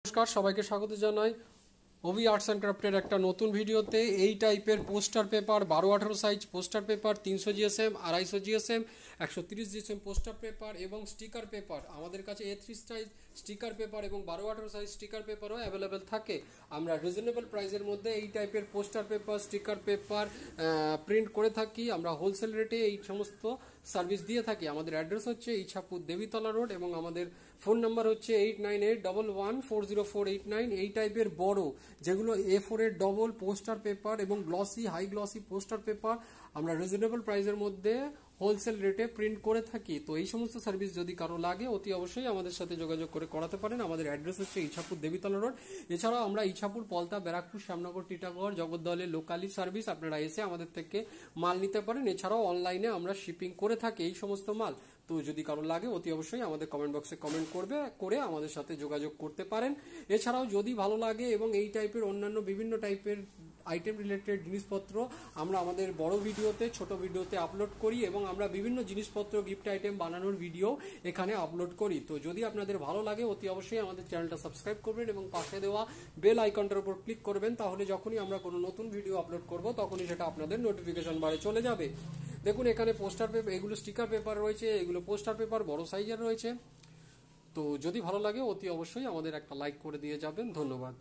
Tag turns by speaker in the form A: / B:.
A: নমস্কার, সবাইকে স্বাগত জানাই ওভি আর্টস অ্যান্ড ক্রাফটের একটা নতুন ভিডিওতে। এই টাইপের poster paper 12-18 size poster paper, 300 GSM, 250 GSM, 130 GSM poster paper এবং স্টিকার পেপার। আমাদের কাছে A3 সাইজ স্টিকার পেপার এবং 12-18 সাইজ স্টিকার পেপারও অ্যাভেলেবেল থাকে। আমরা রিজনেবল প্রাইসের মধ্যে এই টাইপের poster paper, sticker paper print করে থাকি। আমরা হোলসেল রেটে এই সমস্ত সার্ভিস দিয়ে থাকি। আমাদের অ্যাড্রেস হচ্ছে ইছাপুর দেবীতলা রোড এবং আমাদের ফোন নাম্বার হচ্ছে 8981140489। এই টাইপের বড় যেগুলো A4 এর ডবল পোস্টার পেপার এবং glossy high glossy poster paper আমরা রিজনেবল প্রাইসের মধ্যে হোলসেল রেটে প্রিন্ট করে থাকি। তো এই সমস্ত সার্ভিস যদি কারো লাগে অতি অবশ্যই আমাদের সাথে যোগাযোগ করে করাতে পারেন। আমাদের অ্যাড্রেস হচ্ছে ইছাপুর দেবীতলা রোড। এছাড়াও আমরা ইছাপুর, পলতা, ব্যারাকপুর, শ্যামনগর, টিটাগড়, জগদ্দলের লোকালি সার্ভিস আপনারা এসে আমাদের থেকে মাল নিতে পারেন। এছাড়াও অনলাইনে আমরা শিপিং করে থাকি এই সমস্ত মাল। তো যদি কারো লাগে অতি অবশ্যই আমাদের কমেন্ট বক্সে কমেন্ট করে আমাদের সাথে যোগাযোগ করতে পারেন। এছাড়াও যদি ভালো লাগে এবং এই টাইপের অন্যান্য বিভিন্ন টাইপের আইটেম রিলেটেড জিনিসপত্র আমরা আমাদের বড় ভিডিওতে, ছোট ভিডিওতে আপলোড করি এবং আমরা বিভিন্ন জিনিসপত্র গিফট আইটেম বানানোর ভিডিও এখানে আপলোড করি। তো যদি আপনাদের ভালো লাগে অতি অবশ্যই আমাদের চ্যানেলটা সাবস্ক্রাইব করবেন এবং পাশে দেওয়া বেল আইকনটার উপর ক্লিক করবেন। তাহলে যখনই আমরা কোনো নতুন ভিডিও আপলোড করব তখনই সেটা আপনাদের নোটিফিকেশন বারে চলে যাবে। দেখুন এখানে পোস্টার পেপার, এগুলো স্টিকার পেপার রয়েছে, এগুলো পোস্টার পেপার বড় সাইজের রয়েছে। তো যদি ভালো লাগে অতি অবশ্যই আমাদের একটা লাইক করে দিয়ে যাবেন। ধন্যবাদ।